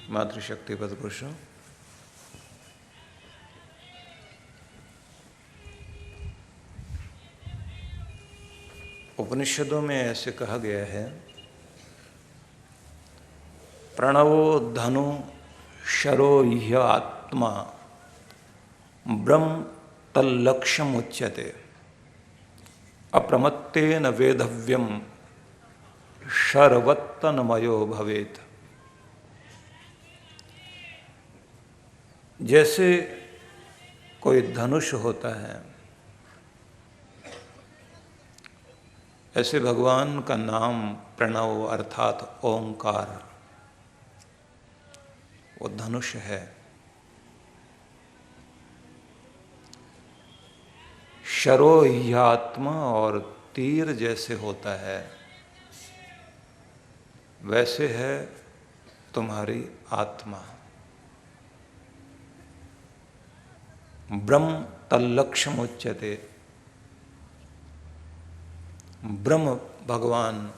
मातृशक्ति पदपुरुषों, उपनिषदों में ऐसे कहा गया है, प्रणवो धनु शरो ह्य आत्मा ब्रह्म तल्लक्ष्यम उच्यते अप्रमत्तेन वेदव्यम शरवत्तनमयो भवेत्। जैसे कोई धनुष होता है, ऐसे भगवान का नाम प्रणव अर्थात ओंकार वो धनुष है। शरो ह्यात्मा, और तीर जैसे होता है वैसे है तुम्हारी आत्मा। ब्रह्म तल्लक्ष्यम उच्यते, ब्रह्म भगवान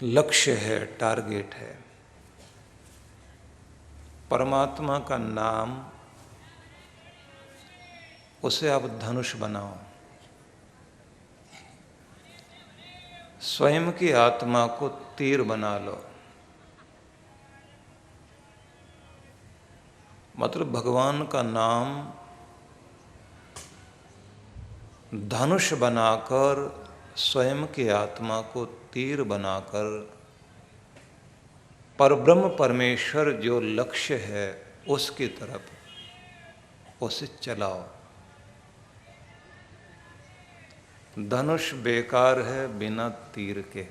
लक्ष्य है, टारगेट है। परमात्मा का नाम, उसे आप धनुष बनाओ। स्वयं की आत्मा को तीर बना लो। मतलब भगवान का नाम धनुष बनाकर स्वयं की आत्मा को तीर बनाकर परब्रह्म परमेश्वर जो लक्ष्य है उसकी तरफ उसे चलाओ। धनुष बेकार है बिना तीर के,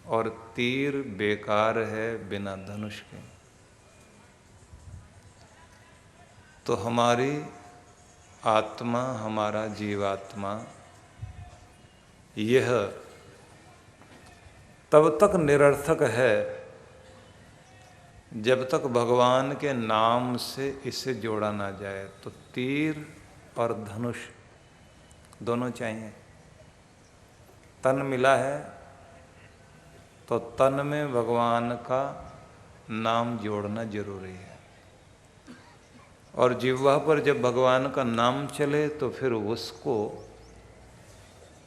और तीर बेकार है बिना धनुष के। तो हमारी आत्मा, हमारा जीवात्मा, यह तब तक निरर्थक है जब तक भगवान के नाम से इसे जोड़ा ना जाए। तो तीर और धनुष दोनों चाहिए। तन मिला है तो तन में भगवान का नाम जोड़ना जरूरी है, और जिह्वा पर जब भगवान का नाम चले तो फिर उसको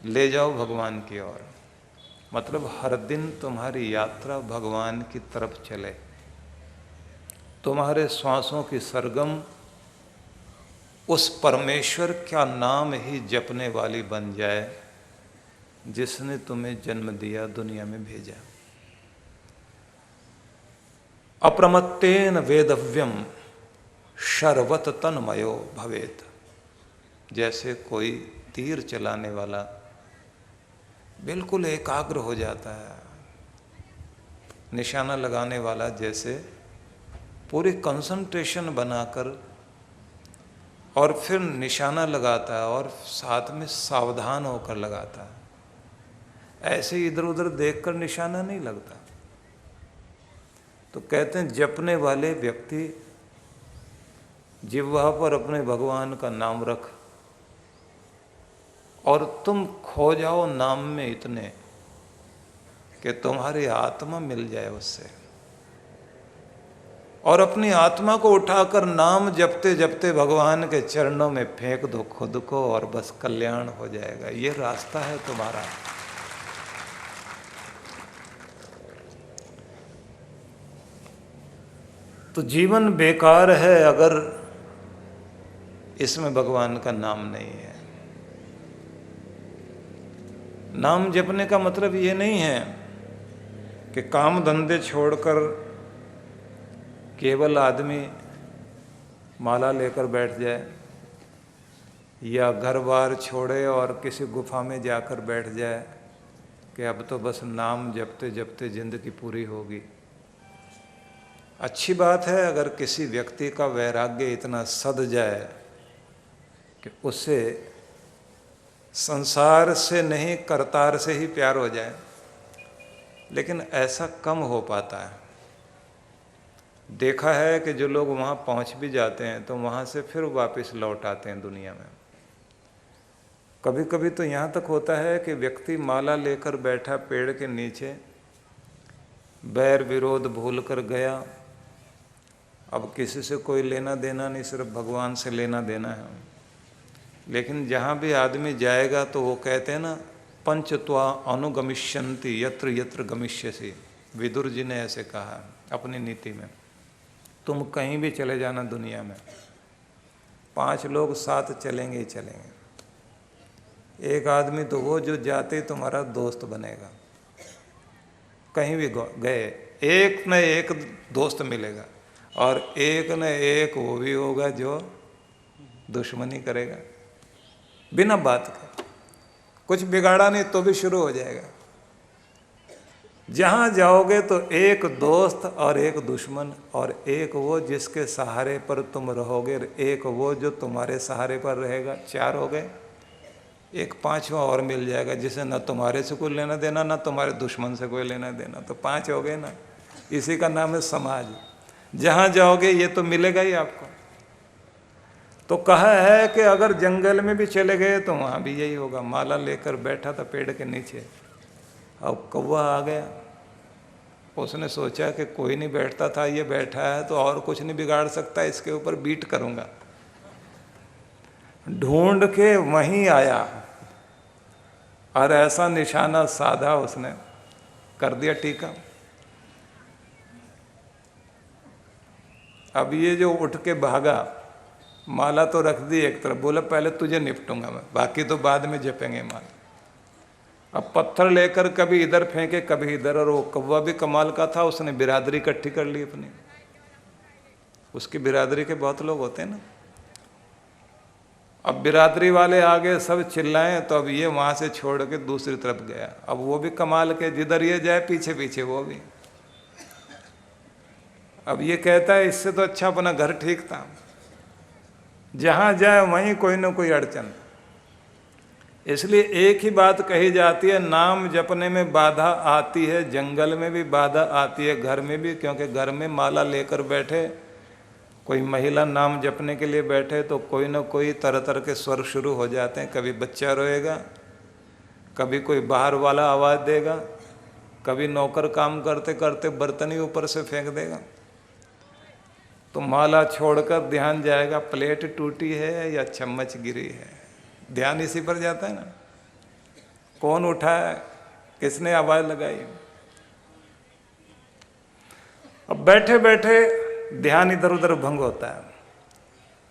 ले जाओ भगवान की ओर। मतलब हर दिन तुम्हारी यात्रा भगवान की तरफ चले। तुम्हारे श्वासों की सरगम उस परमेश्वर का नाम ही जपने वाली बन जाए जिसने तुम्हें जन्म दिया, दुनिया में भेजा। अप्रमत्तेन वेदव्यम शरवत तन्मयो भवेत्। जैसे कोई तीर चलाने वाला बिल्कुल एकाग्र हो जाता है, निशाना लगाने वाला जैसे पूरी कंसंट्रेशन बनाकर और फिर निशाना लगाता है और साथ में सावधान होकर लगाता है। ऐसे इधर उधर देखकर निशाना नहीं लगता। तो कहते हैं जपने वाले व्यक्ति जिह्वा पर अपने भगवान का नाम रख, और तुम खो जाओ नाम में इतने कि तुम्हारी आत्मा मिल जाए उससे, और अपनी आत्मा को उठाकर नाम जपते जपते भगवान के चरणों में फेंक दो खुद को, और बस कल्याण हो जाएगा। ये रास्ता है तुम्हारा। तो जीवन बेकार है अगर इसमें भगवान का नाम नहीं है। नाम जपने का मतलब ये नहीं है कि काम धंधे छोड़कर केवल आदमी माला लेकर बैठ जाए, या घर बार छोड़े और किसी गुफा में जाकर बैठ जाए कि अब तो बस नाम जपते जपते जिंदगी पूरी होगी। अच्छी बात है अगर किसी व्यक्ति का वैराग्य इतना सध जाए कि उससे संसार से नहीं करतार से ही प्यार हो जाए, लेकिन ऐसा कम हो पाता है। देखा है कि जो लोग वहाँ पहुँच भी जाते हैं तो वहाँ से फिर वापस लौट आते हैं दुनिया में। कभी कभी तो यहाँ तक होता है कि व्यक्ति माला लेकर बैठा पेड़ के नीचे, बैर विरोध भूल कर गया। अब किसी से कोई लेना देना नहीं, सिर्फ भगवान से लेना देना है। लेकिन जहाँ भी आदमी जाएगा तो वो कहते हैं ना, पंचत्वा अनुगमिष्यन्ति यत्र यत्र गमिष्यसि। विदुर जी ने ऐसे कहा अपनी नीति में। तुम कहीं भी चले जाना दुनिया में, 5 लोग साथ चलेंगे ही चलेंगे। एक आदमी तो वो जो जाते तुम्हारा दोस्त बनेगा। कहीं भी गए एक न एक दोस्त मिलेगा, और एक न एक वो भी होगा जो दुश्मनी करेगा बिना बात के। कुछ बिगाड़ा नहीं तो भी शुरू हो जाएगा। जहाँ जाओगे तो एक दोस्त और एक दुश्मन, और एक वो जिसके सहारे पर तुम रहोगे, एक वो जो तुम्हारे सहारे पर रहेगा। 4 हो गए। एक 5वां और मिल जाएगा जिसे न तुम्हारे से कोई लेना देना, न तुम्हारे दुश्मन से कोई लेना देना। तो 5 हो गए ना। इसी का नाम है समाज। जहाँ जाओगे ये तो मिलेगा ही आपको। तो कहा है कि अगर जंगल में भी चले गए तो वहाँ भी यही होगा। माला लेकर बैठा था पेड़ के नीचे, अब कौवा आ गया। उसने सोचा कि कोई नहीं बैठता था, ये बैठा है तो और कुछ नहीं बिगाड़ सकता, इसके ऊपर बीट करूँगा। ढूंढ के वहीं आया और ऐसा निशाना साधा उसने, कर दिया टीका। अब ये जो उठ के भागा, माला तो रख दी एक तरफ, बोला पहले तुझे निपटूंगा मैं, बाकी तो बाद में जपेंगे माला। अब पत्थर लेकर कभी इधर फेंके कभी इधर, और वो कौवा भी कमाल का था, उसने बिरादरी इकट्ठी कर ली अपनी। उसकी बिरादरी के बहुत लोग होते हैं ना। अब बिरादरी वाले आगे सब चिल्लाएं तो अब ये वहां से छोड़ के दूसरी तरफ गया। अब वो भी कमाल के, जिधर ये जाए पीछे पीछे वो भी। अब ये कहता है इससे तो अच्छा अपना घर ठीक था। जहां जाए वहीं कोई ना कोई अड़चन। इसलिए एक ही बात कही जाती है, नाम जपने में बाधा आती है, जंगल में भी बाधा आती है, घर में भी। क्योंकि घर में माला लेकर बैठे, कोई महिला नाम जपने के लिए बैठे तो कोई ना कोई तरह तरह के स्वर शुरू हो जाते हैं। कभी बच्चा रोएगा, कभी कोई बाहर वाला आवाज़ देगा, कभी नौकर काम करते करते बर्तन ही ऊपर से फेंक देगा। तो माला छोड़कर ध्यान जाएगा प्लेट टूटी है या चम्मच गिरी है। ध्यान इसी पर जाता है ना, कौन उठाया, किसने आवाज़ लगाई। अब बैठे बैठे ध्यान इधर उधर भंग होता है।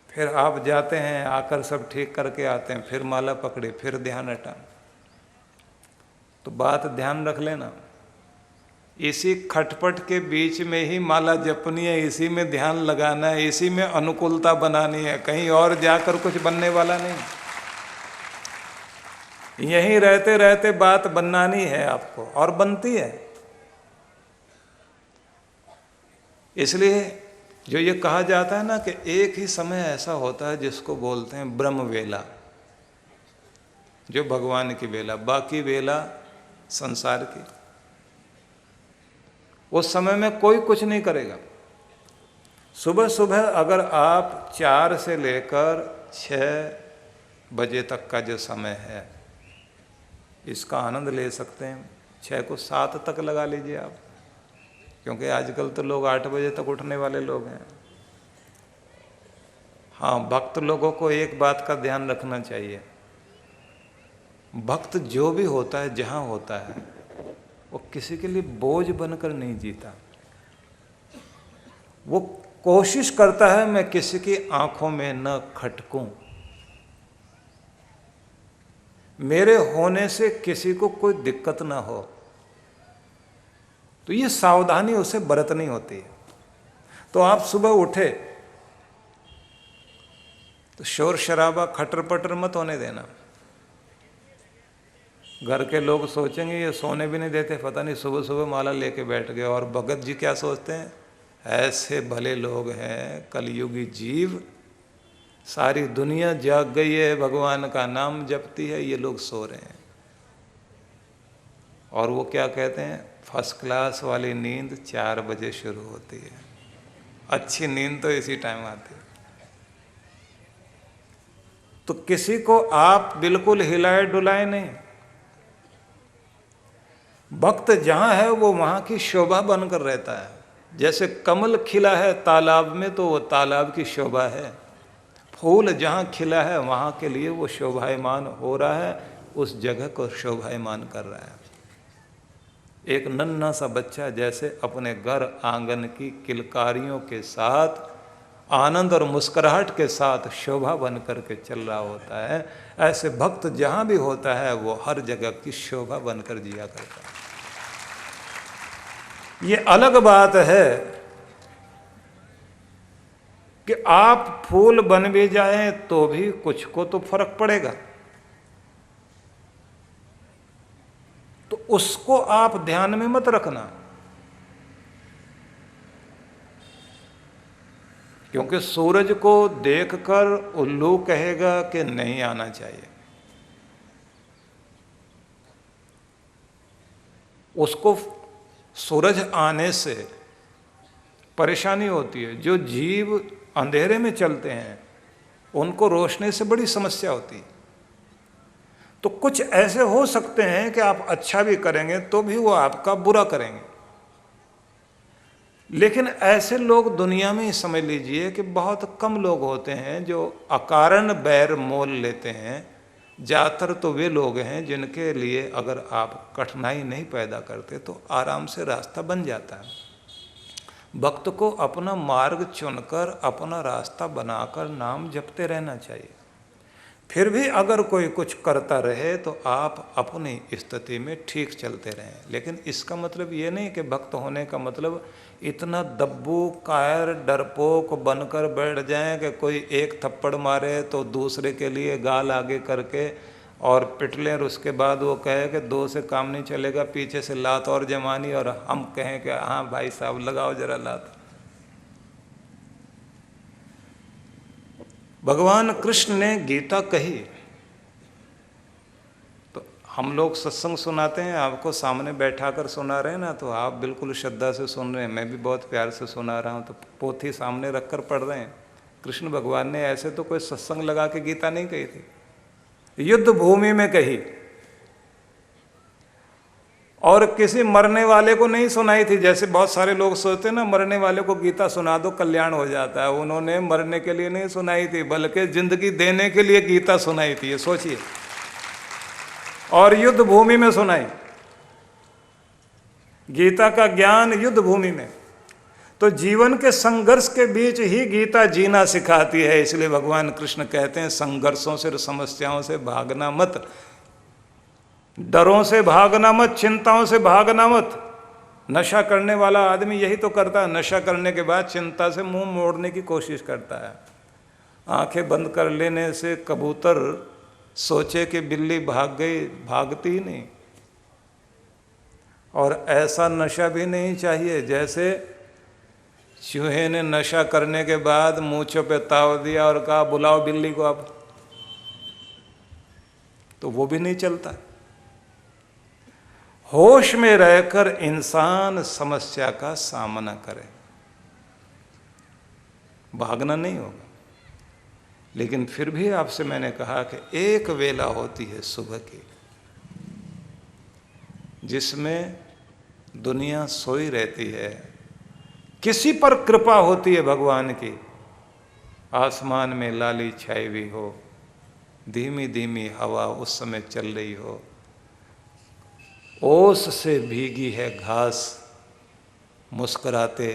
फिर आप जाते हैं, आकर सब ठीक करके आते हैं, फिर माला पकड़े, फिर ध्यान हटा। तो बात ध्यान रख लेना, इसी खटपट के बीच में ही माला जपनी है, इसी में ध्यान लगाना है, इसी में अनुकूलता बनानी है। कहीं और जाकर कुछ बनने वाला नहीं। यहीं रहते रहते बात बनानी है आपको, और बनती है। इसलिए जो ये कहा जाता है ना कि एक ही समय ऐसा होता है जिसको बोलते हैं ब्रह्म वेला, जो भगवान की वेला, बाकी वेला संसार की। उस समय में कोई कुछ नहीं करेगा। सुबह सुबह अगर आप 4 से लेकर 6 बजे तक का जो समय है, इसका आनंद ले सकते हैं। 6 को 7 तक लगा लीजिए आप, क्योंकि आजकल तो लोग 8 बजे तक उठने वाले लोग हैं। हाँ, भक्त लोगों को एक बात का ध्यान रखना चाहिए, भक्त जो भी होता है, जहाँ होता है, वो किसी के लिए बोझ बनकर नहीं जीता। वो कोशिश करता है मैं किसी की आंखों में न खटकूं, मेरे होने से किसी को कोई दिक्कत ना हो। तो ये सावधानी उसे बरतनी होती है। तो आप सुबह उठे तो शोर शराबा खटर पटर मत होने देना। घर के लोग सोचेंगे ये सोने भी नहीं देते, पता नहीं सुबह सुबह माला लेके बैठ गए। और भगत जी क्या सोचते हैं, ऐसे भले लोग हैं कलयुगी जीव, सारी दुनिया जाग गई है, भगवान का नाम जपती है, ये लोग सो रहे हैं। और वो क्या कहते हैं, फर्स्ट क्लास वाली नींद 4 बजे शुरू होती है। अच्छी नींद तो इसी टाइम आती है। तो किसी को आप बिल्कुल हिलाए डुलाए नहीं। भक्त जहाँ है वो वहाँ की शोभा बनकर रहता है। जैसे कमल खिला है तालाब में तो वो तालाब की शोभा है। फूल जहाँ खिला है वहाँ के लिए वो शोभायमान हो रहा है, उस जगह को शोभायमान कर रहा है। एक नन्हा सा बच्चा जैसे अपने घर आंगन की किलकारियों के साथ आनंद और मुस्कुराहट के साथ शोभा बन करके चल रहा होता है, ऐसे भक्त जहाँ भी होता है वो हर जगह की शोभा बनकर जिया करता है। ये अलग बात है कि आप फूल बन भी जाएं तो भी कुछ को तो फर्क पड़ेगा, तो उसको आप ध्यान में मत रखना, क्योंकि सूरज को देखकर उल्लू कहेगा कि नहीं आना चाहिए। उसको सूरज आने से परेशानी होती है। जो जीव अंधेरे में चलते हैं उनको रोशनी से बड़ी समस्या होती है। तो कुछ ऐसे हो सकते हैं कि आप अच्छा भी करेंगे तो भी वो आपका बुरा करेंगे, लेकिन ऐसे लोग दुनिया में ही समझ लीजिए कि बहुत कम लोग होते हैं जो अकारण बैर मोल लेते हैं। ज़्यादातर तो वे लोग हैं जिनके लिए अगर आप कठिनाई नहीं पैदा करते तो आराम से रास्ता बन जाता है। भक्त को अपना मार्ग चुनकर अपना रास्ता बनाकर नाम जपते रहना चाहिए। फिर भी अगर कोई कुछ करता रहे तो आप अपनी स्थिति में ठीक चलते रहें, लेकिन इसका मतलब ये नहीं कि भक्त होने का मतलब इतना दब्बू कायर डरपोक बनकर बैठ जाएं कि कोई एक थप्पड़ मारे तो दूसरे के लिए गाल आगे करके और पिटलें, और उसके बाद वो कहे कि दो से काम नहीं चलेगा, पीछे से लात और जमानी, और हम कहें कि हाँ भाई साहब लगाओ जरा लात। भगवान कृष्ण ने गीता कही तो हम लोग सत्संग सुनाते हैं, आपको सामने बैठा कर सुना रहे हैं ना, तो आप बिल्कुल श्रद्धा से सुन रहे हैं, मैं भी बहुत प्यार से सुना रहा हूँ, तो पोथी सामने रख कर पढ़ रहे हैं। कृष्ण भगवान ने ऐसे तो कोई सत्संग लगा के गीता नहीं कही थी, युद्ध भूमि में कही, और किसी मरने वाले को नहीं सुनाई थी। जैसे बहुत सारे लोग सोचते हैं ना मरने वाले को गीता सुना दो कल्याण हो जाता है, उन्होंने मरने के लिए नहीं सुनाई थी बल्कि जिंदगी देने के लिए गीता सुनाई थी, ये सोचिए, और युद्ध भूमि में सुनाई। गीता का ज्ञान युद्ध भूमि में, तो जीवन के संघर्ष के बीच ही गीता जीना सिखाती है। इसलिए भगवान कृष्ण कहते हैं संघर्षों से, समस्याओं से भागना मत, डरों से भागना मत, चिंताओं से भागना मत। नशा करने वाला आदमी यही तो करता है, नशा करने के बाद चिंता से मुंह मोड़ने की कोशिश करता है। आंखें बंद कर लेने से कबूतर सोचे कि बिल्ली भाग गई, भागती ही नहीं। और ऐसा नशा भी नहीं चाहिए जैसे चूहे ने नशा करने के बाद मूंछों पे ताव दिया और कहा बुलाओ बिल्ली को अब, तो वो भी नहीं चलता। होश में रहकर इंसान समस्या का सामना करे, भागना नहीं होगा। लेकिन फिर भी आपसे मैंने कहा कि एक वेला होती है सुबह की जिसमें दुनिया सोई रहती है, किसी पर कृपा होती है भगवान की, आसमान में लाली छाई हुई हो, धीमी धीमी हवा उस समय चल रही हो, ओस से भीगी है घास, मुस्कुराते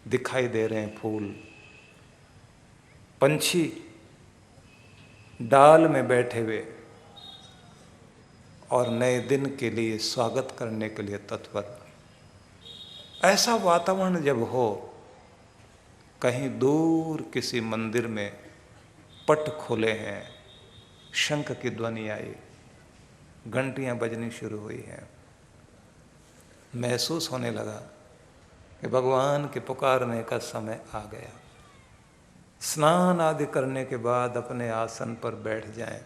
दिखाई दे रहे हैं फूल, पंछी डाल में बैठे हुए और नए दिन के लिए स्वागत करने के लिए तत्पर। ऐसा वातावरण जब हो, कहीं दूर किसी मंदिर में पट खुले हैं, शंख की ध्वनि आई, घंटियां बजनी शुरू हुई हैं, महसूस होने लगा कि भगवान के पुकारने का समय आ गया। स्नान आदि करने के बाद अपने आसन पर बैठ जाएं।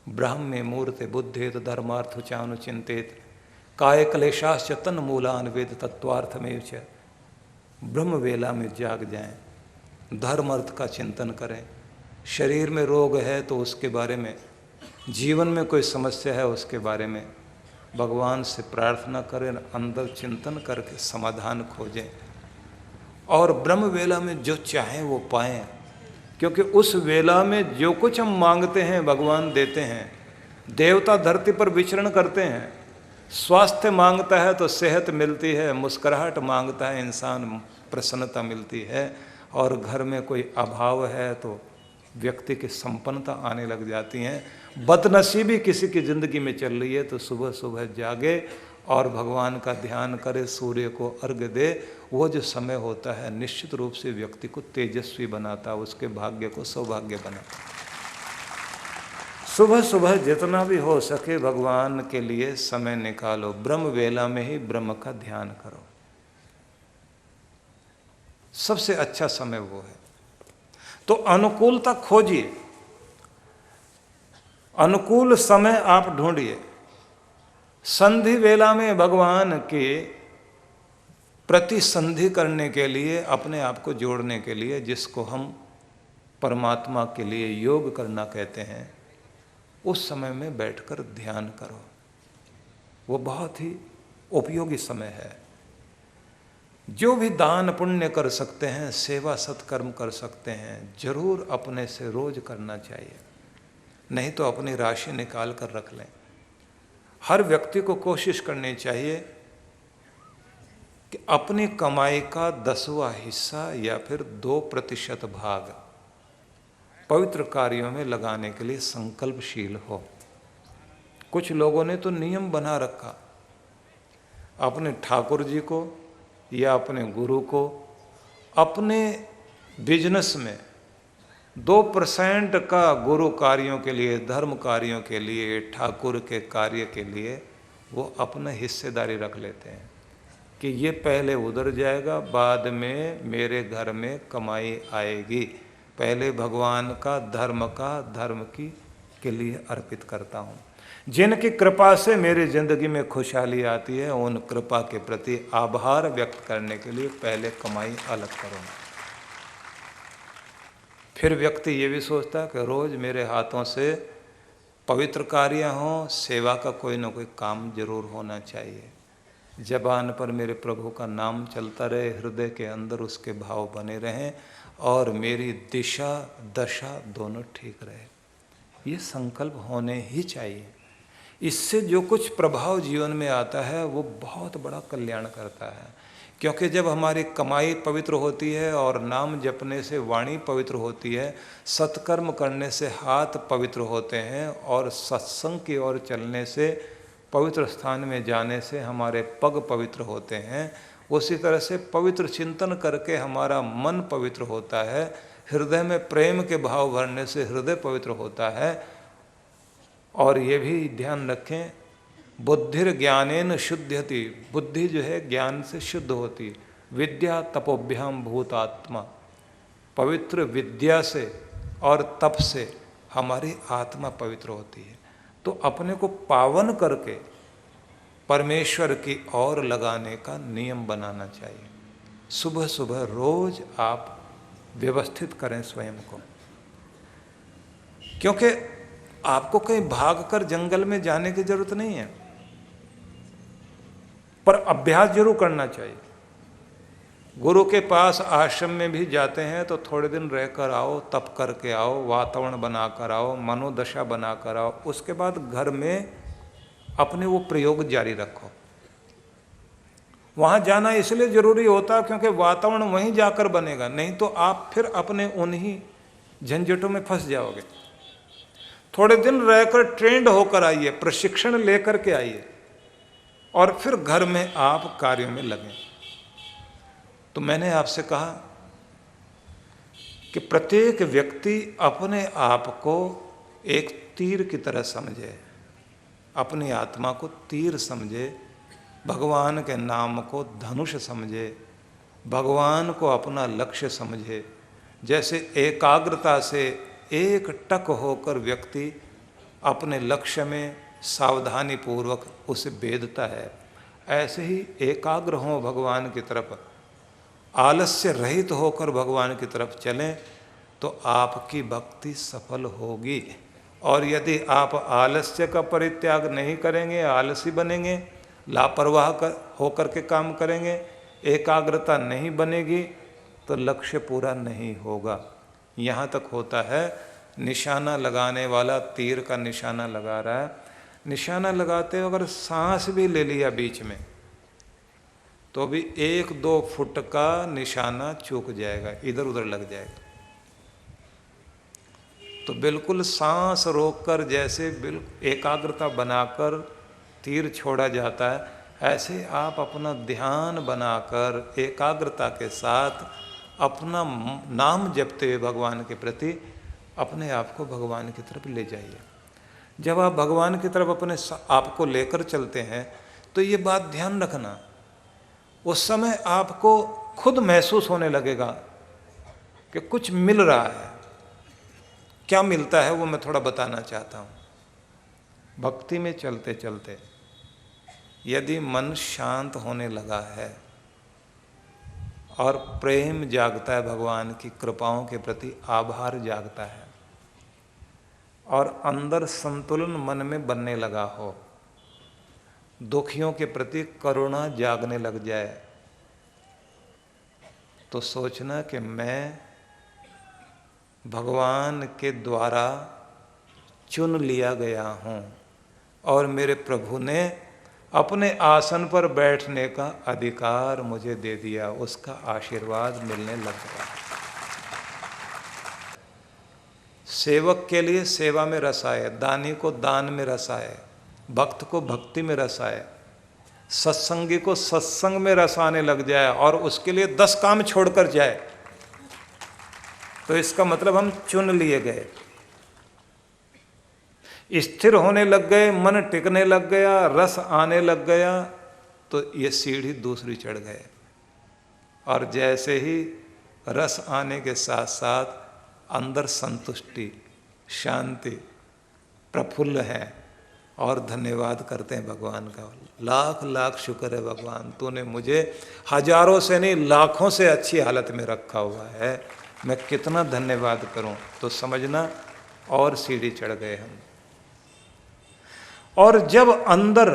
ब्राह्मे मूर्ते बुद्धेत धर्मार्थ चानुचिंतेत काय क्लेशाश्च तन मूलान वेद तत्वार्थमेव च। ब्रह्म वेला में जाग जाएं, धर्म अर्थ का चिंतन करें। शरीर में रोग है तो उसके बारे में, जीवन में कोई समस्या है उसके बारे में, भगवान से प्रार्थना करें, अंदर चिंतन करके समाधान खोजें और ब्रह्म वेला में जो चाहें वो पाएं, क्योंकि उस वेला में जो कुछ हम मांगते हैं भगवान देते हैं। देवता धरती पर विचरण करते हैं। स्वास्थ्य मांगता है तो सेहत मिलती है, मुस्कुराहट मांगता है इंसान प्रसन्नता मिलती है, और घर में कोई अभाव है तो व्यक्ति की संपन्नता आने लग जाती हैं। बदनसीबी किसी की जिंदगी में चल रही है तो सुबह सुबह जागे और भगवान का ध्यान करे, सूर्य को अर्घ्य दे। वो जो समय होता है निश्चित रूप से व्यक्ति को तेजस्वी बनाता, उसके भाग्य को सौभाग्य बनाता। सुबह सुबह जितना भी हो सके भगवान के लिए समय निकालो, ब्रह्म वेला में ही ब्रह्म का ध्यान करो, सबसे अच्छा समय वो है। तो अनुकूलता खोजिए, अनुकूल समय आप ढूंढिए। संधि वेला में भगवान के प्रति संधि करने के लिए, अपने आप को जोड़ने के लिए, जिसको हम परमात्मा के लिए योग करना कहते हैं, उस समय में बैठकर ध्यान करो। वो बहुत ही उपयोगी समय है। जो भी दान पुण्य कर सकते हैं, सेवा सत्कर्म कर सकते हैं, जरूर अपने से रोज करना चाहिए, नहीं तो अपनी राशि निकाल कर रख लें। हर व्यक्ति को कोशिश करनी चाहिए कि अपनी कमाई का 10वां हिस्सा या फिर 2% भाग पवित्र कार्यों में लगाने के लिए संकल्पशील हो। कुछ लोगों ने तो नियम बना रखा, अपने ठाकुर जी को या अपने गुरु को अपने बिजनेस में 2% का गुरु कार्यों के लिए, धर्म कार्यों के लिए, ठाकुर के कार्य के लिए वो अपना हिस्सेदारी रख लेते हैं कि ये पहले उधर जाएगा, बाद में मेरे घर में कमाई आएगी, पहले भगवान का धर्म की के लिए अर्पित करता हूँ। जिनकी कृपा से मेरी जिंदगी में खुशहाली आती है, उन कृपा के प्रति आभार व्यक्त करने के लिए पहले कमाई अलग करो। फिर व्यक्ति ये भी सोचता है कि रोज मेरे हाथों से पवित्र कार्य हों, सेवा का कोई ना कोई काम जरूर होना चाहिए, जबान पर मेरे प्रभु का नाम चलता रहे, हृदय के अंदर उसके भाव बने रहें और मेरी दिशा दशा दोनों ठीक रहे। ये संकल्प होने ही चाहिए। इससे जो कुछ प्रभाव जीवन में आता है वो बहुत बड़ा कल्याण करता है, क्योंकि जब हमारी कमाई पवित्र होती है और नाम जपने से वाणी पवित्र होती है, सत्कर्म करने से हाथ पवित्र होते हैं और सत्संग की ओर चलने से, पवित्र स्थान में जाने से हमारे पग पवित्र होते हैं, उसी तरह से पवित्र चिंतन करके हमारा मन पवित्र होता है, हृदय में प्रेम के भाव भरने से हृदय पवित्र होता है। और ये भी ध्यान रखें, बुद्धिर ज्ञानेन शुद्धयति, बुद्धि जो है ज्ञान से शुद्ध होती, विद्या तपोभ्याम भूतात्मा, पवित्र विद्या से और तप से हमारी आत्मा पवित्र होती है। तो अपने को पावन करके परमेश्वर की ओर लगाने का नियम बनाना चाहिए। सुबह सुबह रोज आप व्यवस्थित करें स्वयं को, क्योंकि आपको कहीं भागकर जंगल में जाने की जरूरत नहीं है, पर अभ्यास जरूर करना चाहिए। गुरु के पास आश्रम में भी जाते हैं तो थोड़े दिन रहकर आओ, तप करके आओ, वातावरण बनाकर आओ, मनोदशा बनाकर आओ, उसके बाद घर में अपने वो प्रयोग जारी रखो। वहाँ जाना इसलिए जरूरी होता क्योंकि वातावरण वहीं जाकर बनेगा, नहीं तो आप फिर अपने उन्हीं झंझटों में फंस जाओगे। थोड़े दिन रहकर ट्रेंड होकर आइए, प्रशिक्षण लेकर के आइए और फिर घर में आप कार्यों में लगें। तो मैंने आपसे कहा कि प्रत्येक व्यक्ति अपने आप को एक तीर की तरह समझे, अपनी आत्मा को तीर समझे, भगवान के नाम को धनुष समझे, भगवान को अपना लक्ष्य समझे। जैसे एकाग्रता से एक टक होकर व्यक्ति अपने लक्ष्य में सावधानी पूर्वक उसे भेदता है, ऐसे ही एकाग्र हो भगवान की तरफ, आलस्य रहित होकर भगवान की तरफ चलें तो आपकी भक्ति सफल होगी। और यदि आप आलस्य का परित्याग नहीं करेंगे, आलसी बनेंगे, लापरवाह होकर के काम करेंगे, एकाग्रता नहीं बनेगी, तो लक्ष्य पूरा नहीं होगा। यहाँ तक होता है, निशाना लगाने वाला तीर का निशाना लगा रहा है, निशाना लगाते अगर सांस भी ले लिया बीच में तो भी 1-2 फुट का निशाना चूक जाएगा, इधर उधर लग जाएगा। तो बिल्कुल सांस रोककर जैसे एकाग्रता बनाकर तीर छोड़ा जाता है, ऐसे आप अपना ध्यान बनाकर एकाग्रता के साथ अपना नाम जपते हुए भगवान के प्रति अपने आप को भगवान की तरफ ले जाइए। जब आप भगवान की तरफ अपने आप को लेकर चलते हैं तो ये बात ध्यान रखना, उस समय आपको खुद महसूस होने लगेगा कि कुछ मिल रहा है। क्या मिलता है वो मैं थोड़ा बताना चाहता हूँ। भक्ति में चलते चलते यदि मन शांत होने लगा है और प्रेम जागता है, भगवान की कृपाओं के प्रति आभार जागता है और अंदर संतुलन मन में बनने लगा हो, दुखियों के प्रति करुणा जागने लग जाए, तो सोचना कि मैं भगवान के द्वारा चुन लिया गया हूँ और मेरे प्रभु ने अपने आसन पर बैठने का अधिकार मुझे दे दिया, उसका आशीर्वाद मिलने लग गया। सेवक के लिए सेवा में रस आए, दानी को दान में रस आए, भक्त को भक्ति में रस आए, सत्संगी को सत्संग में रस आने लग जाए और उसके लिए 10 काम छोड़कर जाए, तो इसका मतलब हम चुन लिए गए, स्थिर होने लग गए, मन टिकने लग गया, रस आने लग गया, तो ये सीढ़ी दूसरी चढ़ गए। और जैसे ही रस आने के साथ साथ अंदर संतुष्टि, शांति, प्रफुल्ल है और धन्यवाद करते हैं भगवान का। लाख लाख शुक्र है भगवान, तूने मुझे हजारों से नहीं लाखों से अच्छी हालत में रखा हुआ है, मैं कितना धन्यवाद करूं। तो समझना और सीढ़ी चढ़ गए हम। और जब अंदर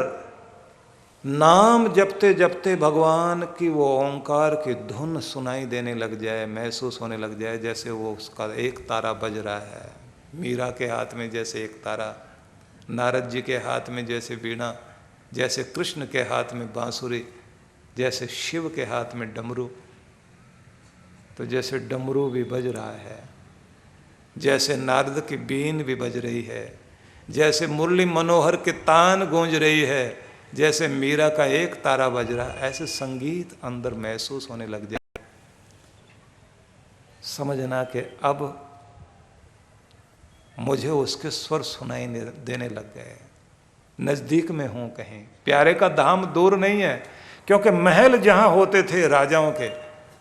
नाम जपते जपते भगवान की वो ओंकार की धुन सुनाई देने लग जाए, महसूस होने लग जाए जैसे वो उसका एक तारा बज रहा है, मीरा के हाथ में जैसे एक तारा, नारद जी के हाथ में जैसे वीणा, जैसे कृष्ण के हाथ में बांसुरी, जैसे शिव के हाथ में डमरू, तो जैसे डमरू भी बज रहा है, जैसे नारद की बीन भी बज रही है, जैसे मुरली मनोहर के तान गूंज रही है, जैसे मीरा का एक तारा बज रहा, ऐसे संगीत अंदर महसूस होने लग जाए। समझना कि अब मुझे उसके स्वर सुनाई देने लग गए, नजदीक में हूं कहीं, प्यारे का धाम दूर नहीं है। क्योंकि महल जहां होते थे राजाओं के,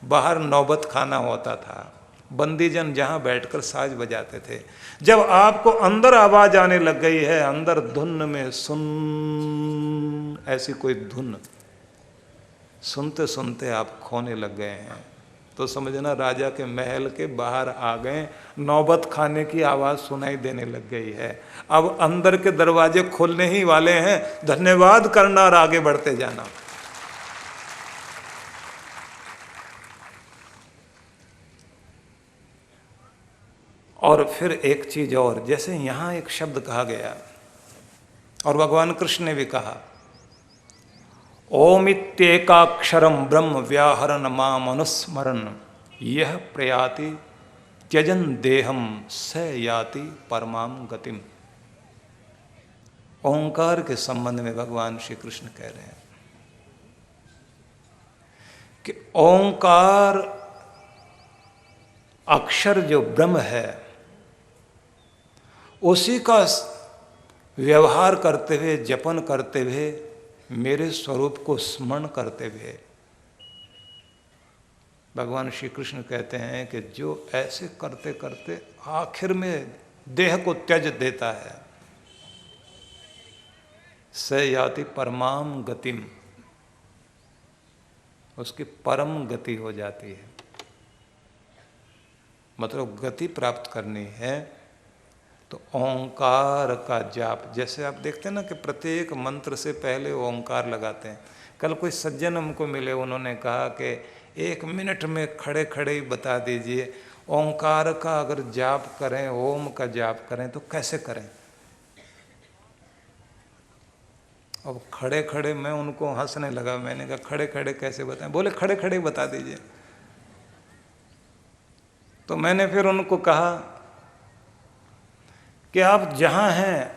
बाहर नौबत खाना होता था, बंदीजन जहां बैठकर साज बजाते थे। जब आपको अंदर आवाज आने लग गई है, अंदर धुन में सुन, ऐसी कोई धुन सुनते सुनते आप खोने लग गए हैं, तो समझना राजा के महल के बाहर आ गए, नौबत खाने की आवाज सुनाई देने लग गई है। अब अंदर के दरवाजे खोलने ही वाले हैं, धन्यवाद करना और आगे बढ़ते जाना। और फिर एक चीज और, जैसे यहां एक शब्द कहा गया और भगवान कृष्ण ने भी कहा, ओमित्येकाक्षरम ब्रह्म व्याहरण माम अनुस्मरन यह प्रयाति त्यजन देहम स याति परमाम गतिम। ओंकार के संबंध में भगवान श्री कृष्ण कह रहे हैं कि ओंकार अक्षर जो ब्रह्म है, उसी का व्यवहार करते हुए, जपन करते हुए, मेरे स्वरूप को स्मरण करते हुए, भगवान श्री कृष्ण कहते हैं कि जो ऐसे करते करते आखिर में देह को त्याज देता है, स याति परमाम गतिम, उसकी परम गति हो जाती है। मतलब गति प्राप्त करनी है तो ओंकार का जाप, जैसे आप देखते हैं ना कि प्रत्येक मंत्र से पहले ओंकार लगाते हैं। कल कोई सज्जन हमको मिले, उन्होंने कहा कि 1 मिनट में खड़े खड़े ही बता दीजिए ओंकार का अगर जाप करें, ओम का जाप करें तो कैसे करें। अब खड़े खड़े मैं उनको हंसने लगा, मैंने कहा खड़े खड़े कैसे बताएं। बोले खड़े खड़े बता दीजिए। तो मैंने फिर उनको कहा कि आप जहां हैं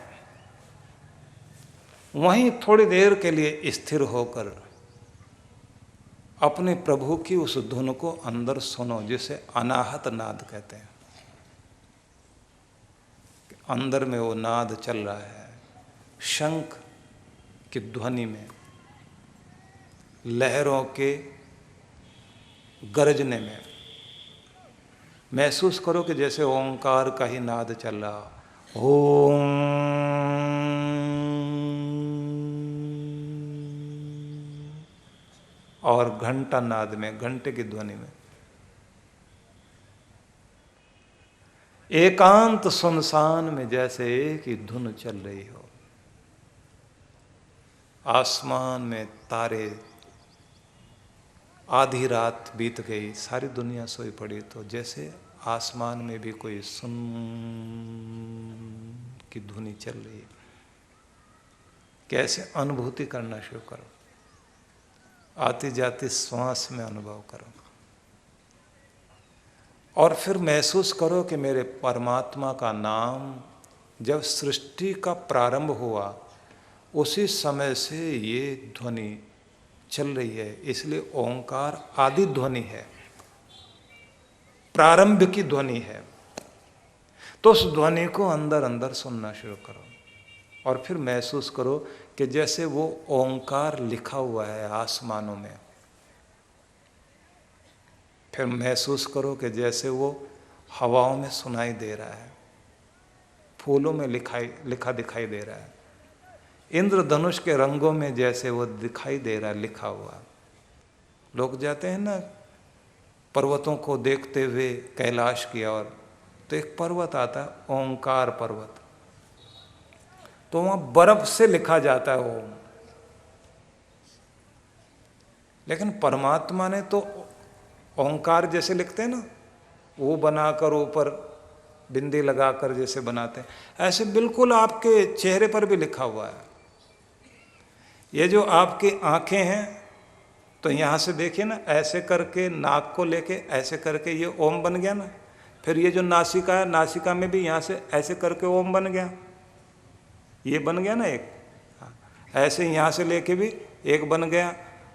वहीं थोड़ी देर के लिए स्थिर होकर अपने प्रभु की उस धुन को अंदर सुनो, जिसे अनाहत नाद कहते हैं। अंदर में वो नाद चल रहा है, शंख की ध्वनि में, लहरों के गरजने में। महसूस करो कि जैसे ओंकार का ही नाद चल रहा, ओम। और घंटा नाद में, घंटे की ध्वनि में, एकांत सुनसान में जैसे एक ही धुन चल रही हो। आसमान में तारे, आधी रात बीत गई, सारी दुनिया सोई पड़ी, तो जैसे आसमान में भी कोई सुन की धुनी चल रही है। कैसे अनुभूति करना शुरू करो, आती जाती श्वास में अनुभव करो, और फिर महसूस करो कि मेरे परमात्मा का नाम जब सृष्टि का प्रारंभ हुआ उसी समय से ये ध्वनि चल रही है। इसलिए ओंकार आदि ध्वनि है, प्रारंभ की ध्वनि है। तो उस ध्वनि को अंदर अंदर सुनना शुरू करो, और फिर महसूस करो कि जैसे वो ओंकार लिखा हुआ है आसमानों में। फिर महसूस करो कि जैसे वो हवाओं में सुनाई दे रहा है, फूलों में लिखा दिखाई दे रहा है, इंद्रधनुष के रंगों में जैसे वो दिखाई दे रहा है लिखा हुआ। लोग जाते हैं ना पर्वतों को देखते हुए कैलाश की ओर, तो एक पर्वत आता है ओंकार पर्वत, तो वहां बर्फ से लिखा जाता है ओम। लेकिन परमात्मा ने तो ओंकार जैसे लिखते हैं ना, वो बनाकर ऊपर बिंदी लगाकर जैसे बनाते हैं, ऐसे बिल्कुल आपके चेहरे पर भी लिखा हुआ है। ये जो आपकी आंखें हैं, तो यहाँ से देखिए ना, ऐसे करके नाक को लेके ऐसे करके ये ओम बन गया ना। फिर ये जो नासिका है, नासिका में भी यहाँ से ऐसे करके ओम बन गया, ये बन गया ना एक। ऐसे यहाँ से लेके भी एक बन गया,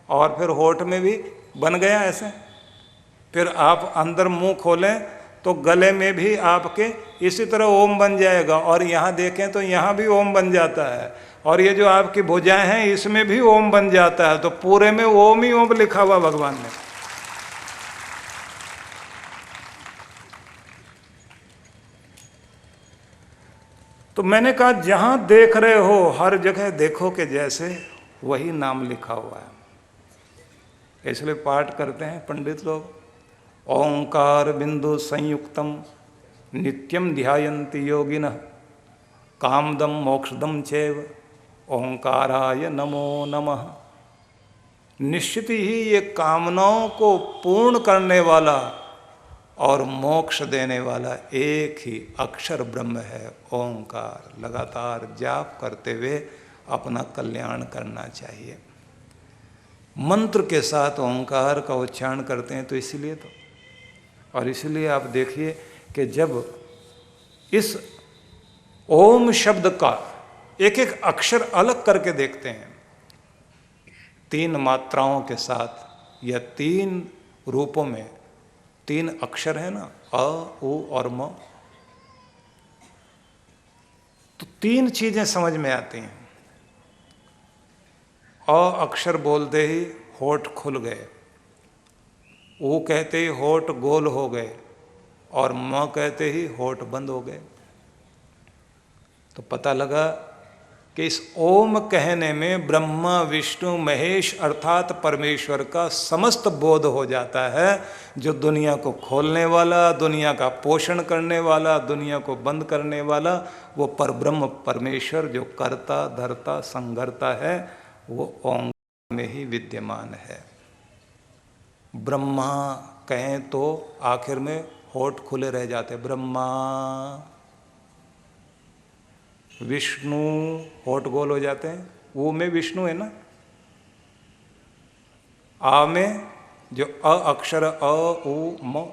और फिर होठ में भी बन गया ऐसे। फिर आप अंदर मुंह खोलें तो गले में भी आपके इसी तरह ओम बन जाएगा, और यहाँ देखें तो यहाँ भी ओम बन जाता है, और ये जो आपकी भुजाएं हैं इसमें भी ओम बन जाता है। तो पूरे में ओम ही ओम लिखा हुआ भगवान ने। तो मैंने कहा जहां देख रहे हो हर जगह देखो कि जैसे वही नाम लिखा हुआ है। इसलिए पाठ करते हैं पंडित लोग, ओंकार बिंदु संयुक्तम नित्यम ध्यायन्ति योगिनः कामदम मोक्षदम चैव ओंकाराय नमो नमः। निश्चित ही ये कामनाओं को पूर्ण करने वाला और मोक्ष देने वाला एक ही अक्षर ब्रह्म है ओंकार। लगातार जाप करते हुए अपना कल्याण करना चाहिए। मंत्र के साथ ओंकार का उच्चारण करते हैं तो इसीलिए तो, और इसलिए आप देखिए कि जब इस ओम शब्द का एक एक अक्षर अलग करके देखते हैं, 3 मात्राओं के साथ या 3 रूपों में, 3 अक्षर है ना, अ, उ और म, तो 3 चीजें समझ में आती हैं। अ अक्षर बोलते ही होठ खुल गए, ऊ कहते ही होठ गोल हो गए, और म कहते ही होठ बंद हो गए। तो पता लगा कि इस ओम कहने में ब्रह्मा विष्णु महेश अर्थात परमेश्वर का समस्त बोध हो जाता है, जो दुनिया को खोलने वाला, दुनिया का पोषण करने वाला, दुनिया को बंद करने वाला, वो परब्रह्म परमेश्वर जो करता धरता संघरता है, वो ओम में ही विद्यमान है। ब्रह्मा कहें तो आखिर में होठ खुले रह जाते, ब्रह्मा। विष्णु होठ गोल हो जाते हैं, वो में विष्णु है ना। आ में जो अ अक्षर अ उ म,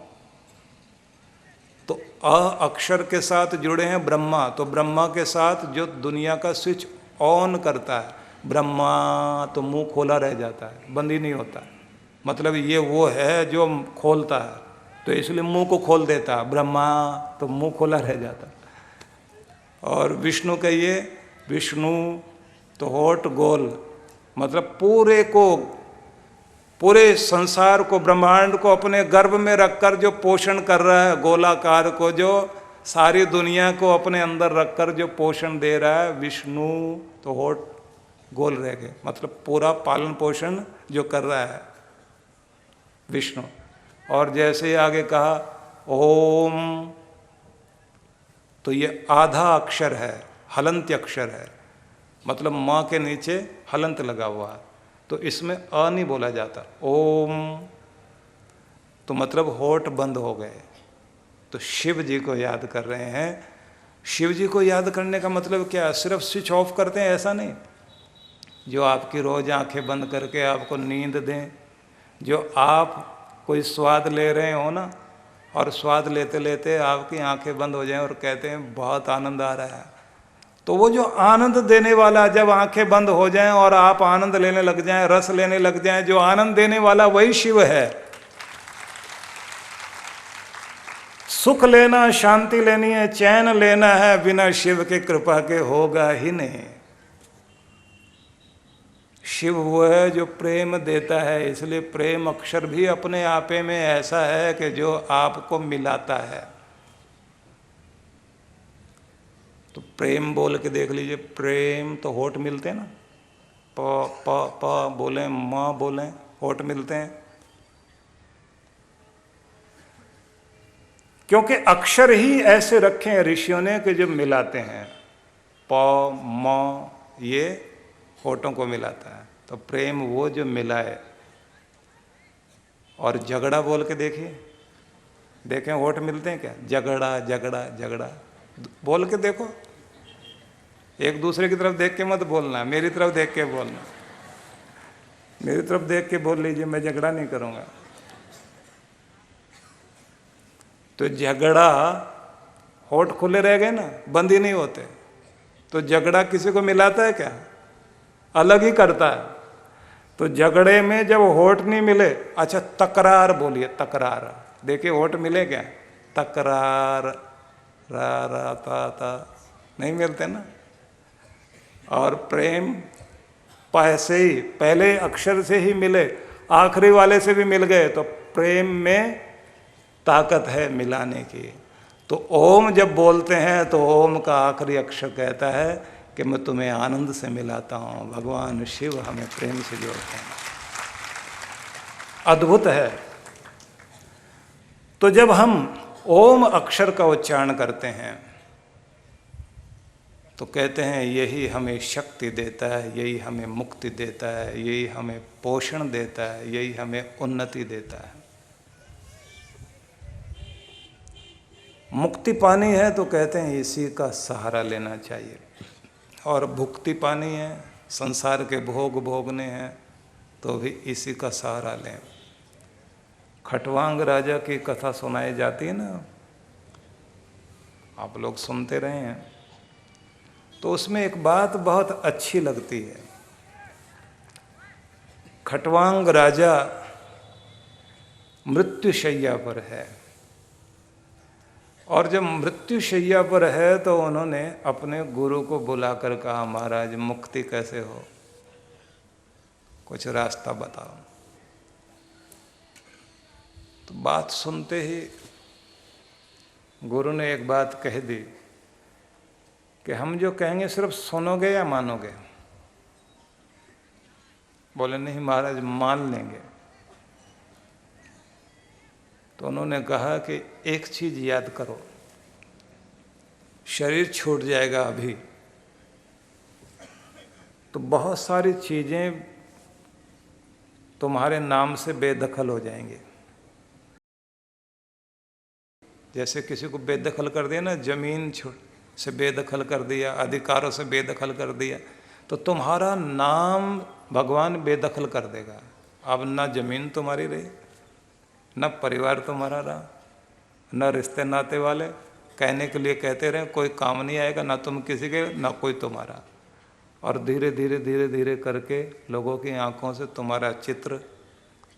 तो अ अक्षर के साथ जुड़े हैं ब्रह्मा, तो ब्रह्मा के साथ जो दुनिया का स्विच ऑन करता है ब्रह्मा, तो मुंह खोला रह जाता है, बंद ही नहीं होता। मतलब ये वो है जो खोलता है, तो इसलिए मुंह को खोल देता है ब्रह्मा, तो मुंह खोला रह जाता है। और विष्णु कहिए, विष्णु तो होठ गोल, मतलब पूरे को, पूरे संसार को, ब्रह्मांड को अपने गर्भ में रखकर जो पोषण कर रहा है, गोलाकार को जो सारी दुनिया को अपने अंदर रखकर जो पोषण दे रहा है, विष्णु तो होठ गोल रह गए, मतलब पूरा पालन पोषण जो कर रहा है विष्णु। और जैसे आगे कहा ओम, तो ये आधा अक्षर है, हलंत अक्षर है, मतलब माँ के नीचे हलंत लगा हुआ है, तो इसमें अ नहीं बोला जाता। ओम तो मतलब होठ बंद हो गए। तो शिव जी को याद कर रहे हैं। शिव जी को याद करने का मतलब क्या, सिर्फ स्विच ऑफ करते हैं ऐसा नहीं, जो आपकी रोज आंखें बंद करके आपको नींद दें, जो आप कोई स्वाद ले रहे हो ना, और स्वाद लेते लेते आपकी आंखें बंद हो जाएं और कहते हैं बहुत आनंद आ रहा है, तो वो जो आनंद देने वाला, जब आंखें बंद हो जाएं और आप आनंद लेने लग जाएं, रस लेने लग जाएं, जो आनंद देने वाला वही शिव है। सुख लेना, शांति लेनी है, चैन लेना है, बिना शिव के कृपा के होगा ही नहीं। शिव वो है जो प्रेम देता है, इसलिए प्रेम अक्षर भी अपने आपे में ऐसा है कि जो आपको मिलाता है। तो प्रेम बोल के देख लीजिए, प्रेम तो होठ मिलते हैं ना, प प प बोलें, म बोलें, होठ मिलते हैं, क्योंकि अक्षर ही ऐसे रखे हैं ऋषियों ने कि जो मिलाते हैं। प म ये होठों को मिलाता है, तो प्रेम वो जो मिलाए। और झगड़ा बोल के देखिए, देखें होठ मिलते हैं क्या, झगड़ा झगड़ा झगड़ा बोल के देखो, एक दूसरे की तरफ देख के मत बोलना, मेरी तरफ देख के बोलना। मेरी तरफ देख के बोल लीजिए, मैं झगड़ा नहीं करूंगा। तो झगड़ा, होठ खुले रह गए ना, बंद ही नहीं होते, तो झगड़ा किसी को मिलाता है क्या, अलग ही करता है। तो झगड़े में जब होठ नहीं मिले, अच्छा तकरार बोलिए, तकरार, देखिए होठ मिले क्या, तकरार, रा रा ता नहीं मिलते ना। और प्रेम पैसे ही, पहले अक्षर से ही मिले, आखिरी वाले से भी मिल गए, तो प्रेम में ताकत है मिलाने की। तो ओम जब बोलते हैं तो ओम का आखिरी अक्षर कहता है कि मैं तुम्हें आनंद से मिलाता हूँ। भगवान शिव हमें प्रेम से जोड़ते हैं, अद्भुत है। तो जब हम ओम अक्षर का उच्चारण करते हैं तो कहते हैं यही हमें शक्ति देता है, यही हमें मुक्ति देता है, यही हमें पोषण देता है, यही हमें उन्नति देता है। मुक्ति पानी है तो कहते हैं इसी का सहारा लेना चाहिए, और भुक्ति पानी है, संसार के भोग भोगने हैं तो भी इसी का सहारा लें। खटवांग राजा की कथा सुनाई जाती है ना, आप लोग सुनते रहे हैं, तो उसमें एक बात बहुत अच्छी लगती है। खटवांग राजा मृत्युशैया पर है, और जब मृत्युशैया पर है तो उन्होंने अपने गुरु को बुलाकर कहा, महाराज मुक्ति कैसे हो, कुछ रास्ता बताओ। तो बात सुनते ही गुरु ने एक बात कह दी कि हम जो कहेंगे सिर्फ सुनोगे या मानोगे? बोले नहीं महाराज, मान लेंगे। तो उन्होंने कहा कि एक चीज याद करो, शरीर छूट जाएगा अभी तो बहुत सारी चीजें तुम्हारे नाम से बेदखल हो जाएंगे। जैसे किसी को बेदखल कर दिया ना, जमीन से बेदखल कर दिया, अधिकारों से बेदखल कर दिया, तो तुम्हारा नाम भगवान बेदखल कर देगा। अब ना जमीन तुम्हारी रही, न परिवार तुम्हारा रहा, न रिश्ते नाते वाले कहने के लिए कहते रहे, कोई काम नहीं आएगा, ना तुम किसी के, ना कोई तुम्हारा। और धीरे धीरे धीरे धीरे करके लोगों की आंखों से तुम्हारा चित्र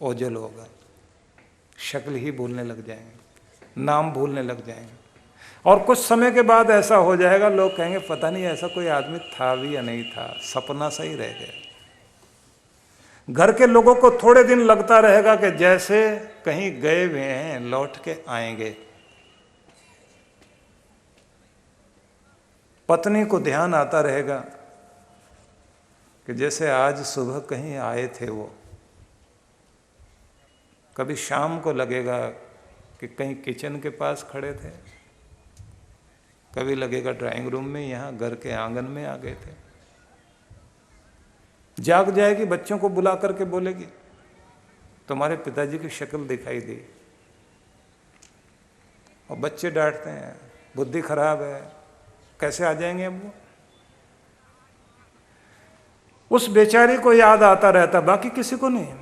ओझल होगा, शक्ल ही भूलने लग जाएंगे, नाम भूलने लग जाएंगे। और कुछ समय के बाद ऐसा हो जाएगा, लोग कहेंगे पता नहीं ऐसा कोई आदमी था भी या नहीं था, सपना सा ही रह गया। घर के लोगों को थोड़े दिन लगता रहेगा कि जैसे कहीं गए हुए हैं, लौट के आएंगे। पत्नी को ध्यान आता रहेगा कि जैसे आज सुबह कहीं आए थे वो। कभी शाम को लगेगा कि कहीं किचन के पास खड़े थे, कभी लगेगा ड्राइंग रूम में, यहाँ घर के आंगन में आ गए थे। जाग जाएगी, बच्चों को बुला करके बोलेगी तुम्हारे पिताजी की शक्ल दिखाई दी। और बच्चे डांटते हैं बुद्धि खराब है, कैसे आ जाएंगे अब वो। उस बेचारी को याद आता रहता, बाकी किसी को नहीं।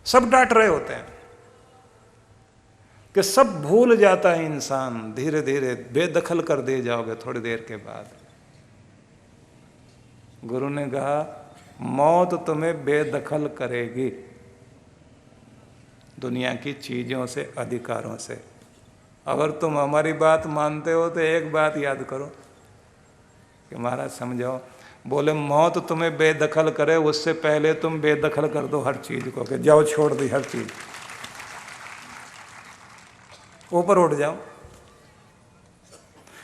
सब डांट रहे होते हैं कि सब भूल जाता है इंसान, धीरे धीरे बेदखल कर दिए जाओगे थोड़ी देर के बाद। गुरु ने कहा मौत तुम्हें बेदखल करेगी दुनिया की चीजों से, अधिकारों से। अगर तुम हमारी बात मानते हो तो एक बात याद करो कि महाराज समझाओ, बोले मौत तुम्हें बेदखल करे उससे पहले तुम बेदखल कर दो हर चीज को, कि जाओ छोड़ दी हर चीज, ऊपर उठ जाओ।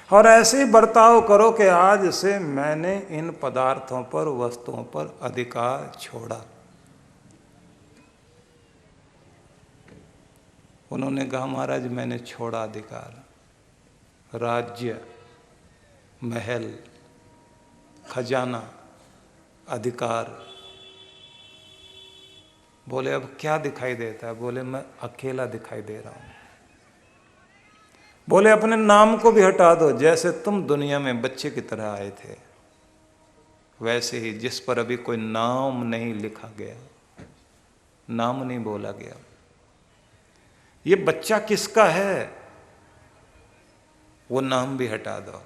और ऐसे ही बर्ताव करो कि आज से मैंने इन पदार्थों पर, वस्तुओं पर अधिकार छोड़ा। उन्होंने कहा महाराज मैंने छोड़ा अधिकार, राज्य, महल, खजाना, अधिकार। बोले अब क्या दिखाई देता है? बोले मैं अकेला दिखाई दे रहा हूं। बोले अपने नाम को भी हटा दो, जैसे तुम दुनिया में बच्चे की तरह आए थे वैसे ही, जिस पर अभी कोई नाम नहीं लिखा गया, नाम नहीं बोला गया। ये बच्चा किसका है वो नाम भी हटा दो।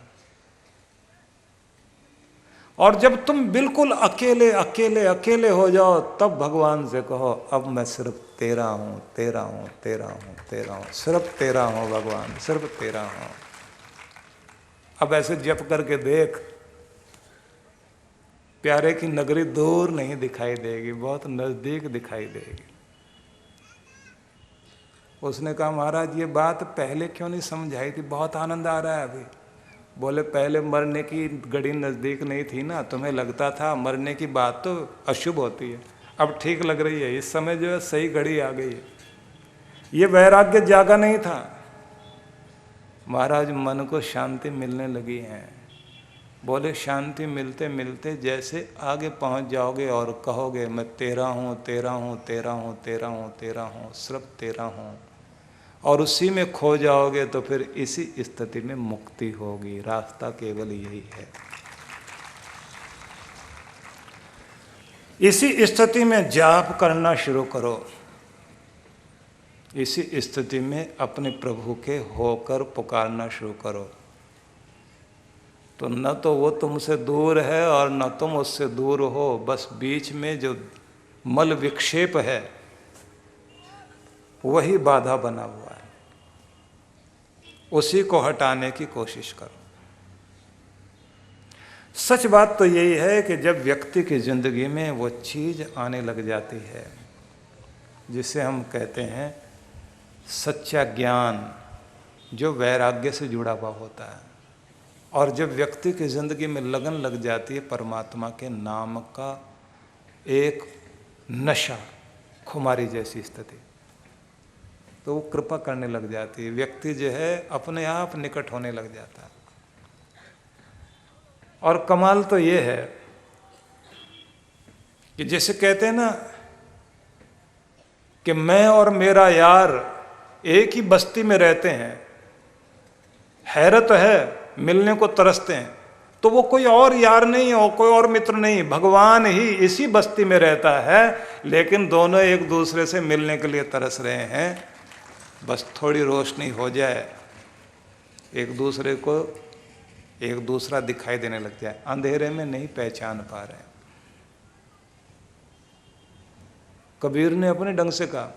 और जब तुम बिल्कुल अकेले अकेले अकेले हो जाओ, तब भगवान से कहो अब मैं सिर्फ तेरा हूं, तेरा हूं, तेरा हूं, तेरा हूं, सिर्फ तेरा हूं भगवान, सिर्फ तेरा हूं। अब ऐसे जप करके देख, प्यारे की नगरी दूर नहीं दिखाई देगी, बहुत नजदीक दिखाई देगी। उसने कहा महाराज ये बात पहले क्यों नहीं समझाई थी, बहुत आनंद आ रहा है अभी। बोले पहले मरने की घड़ी नजदीक नहीं थी ना, तुम्हें लगता था मरने की बात तो अशुभ होती है, अब ठीक लग रही है, इस समय जो है सही घड़ी आ गई है। ये वैराग्य जागा नहीं था महाराज, मन को शांति मिलने लगी है। बोले शांति मिलते मिलते जैसे आगे पहुंच जाओगे और कहोगे मैं तेरा हूँ, तेरा हूँ, तेरा हूँ, तेरा हूँ, तेरा हूँ, सिर्फ तेरा हूँ, और उसी में खो जाओगे तो फिर इसी स्थिति में मुक्ति होगी। रास्ता केवल यही है। इसी स्थिति में जाप करना शुरू करो, इसी स्थिति में अपने प्रभु के होकर पुकारना शुरू करो। तो न तो वो तुमसे दूर है और न तुम उससे दूर हो, बस बीच में जो मल विक्षेप है वही बाधा बना हुआ है, उसी को हटाने की कोशिश करो। सच बात तो यही है कि जब व्यक्ति की जिंदगी में वो चीज आने लग जाती है जिसे हम कहते हैं सच्चा ज्ञान, जो वैराग्य से जुड़ा हुआ होता है, और जब व्यक्ति की जिंदगी में लगन लग जाती है परमात्मा के नाम का, एक नशा, खुमारी जैसी स्थिति, तो वो कृपा करने लग जाती है। व्यक्ति जो है अपने आप निकट होने लग जाता है। और कमाल तो ये है कि जैसे कहते हैं ना कि मैं और मेरा यार एक ही बस्ती में रहते हैं, हैरत है, मिलने को तरसते हैं, तो वो कोई और यार नहीं हो, कोई और मित्र नहीं, भगवान ही इसी बस्ती में रहता है, लेकिन दोनों एक दूसरे से मिलने के लिए तरस रहे हैं। बस थोड़ी रोशनी हो जाए, एक दूसरे को एक दूसरा दिखाई देने लग जाए, अंधेरे में नहीं पहचान पा रहे। कबीर ने अपने ढंग से कहा,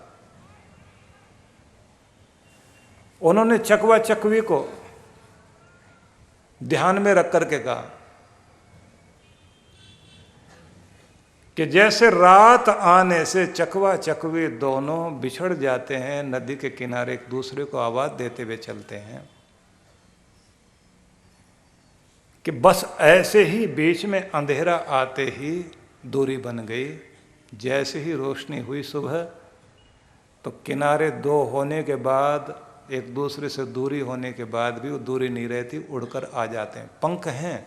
उन्होंने चकवा चकवी को ध्यान में रख करके कहा कि जैसे रात आने से चकवा चकवी दोनों बिछड़ जाते हैं, नदी के किनारे एक दूसरे को आवाज देते हुए चलते हैं, कि बस ऐसे ही बीच में अंधेरा आते ही दूरी बन गई। जैसे ही रोशनी हुई सुबह, तो किनारे दो होने के बाद, एक दूसरे से दूरी होने के बाद भी वो दूरी नहीं रहती, उड़कर आ जाते हैं। पंख हैं,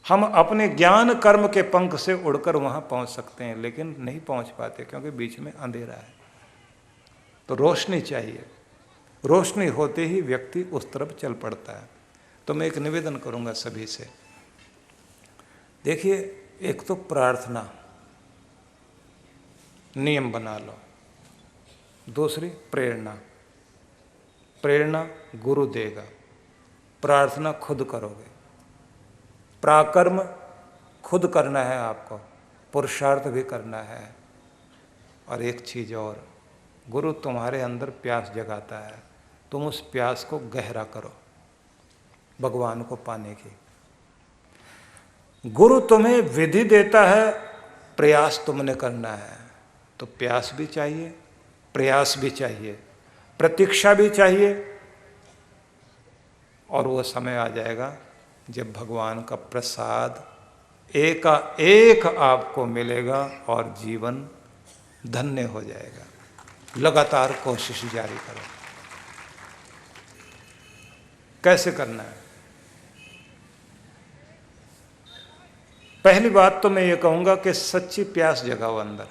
हम अपने ज्ञान कर्म के पंख से उड़कर वहां पहुंच सकते हैं, लेकिन नहीं पहुंच पाते क्योंकि बीच में अंधेरा है। तो रोशनी चाहिए, रोशनी होते ही व्यक्ति उस तरफ चल पड़ता है। तो मैं एक निवेदन करूंगा सभी से, देखिए, एक तो प्रार्थना नियम बना लो, दूसरी प्रेरणा, प्रेरणा गुरु देगा, प्रार्थना खुद करोगे, पराक्रम खुद करना है आपको, पुरुषार्थ भी करना है। और एक चीज और, गुरु तुम्हारे अंदर प्यास जगाता है, तुम उस प्यास को गहरा करो भगवान को पाने की। गुरु तुम्हें विधि देता है, प्रयास तुमने करना है। तो प्यास भी चाहिए, प्रयास भी चाहिए, प्रतीक्षा भी चाहिए, और वो समय आ जाएगा जब भगवान का प्रसाद एकाएक आपको मिलेगा और जीवन धन्य हो जाएगा। लगातार कोशिश जारी करो। कैसे करना है? पहली बात तो मैं ये कहूंगा कि सच्ची प्यास जगाओ अंदर।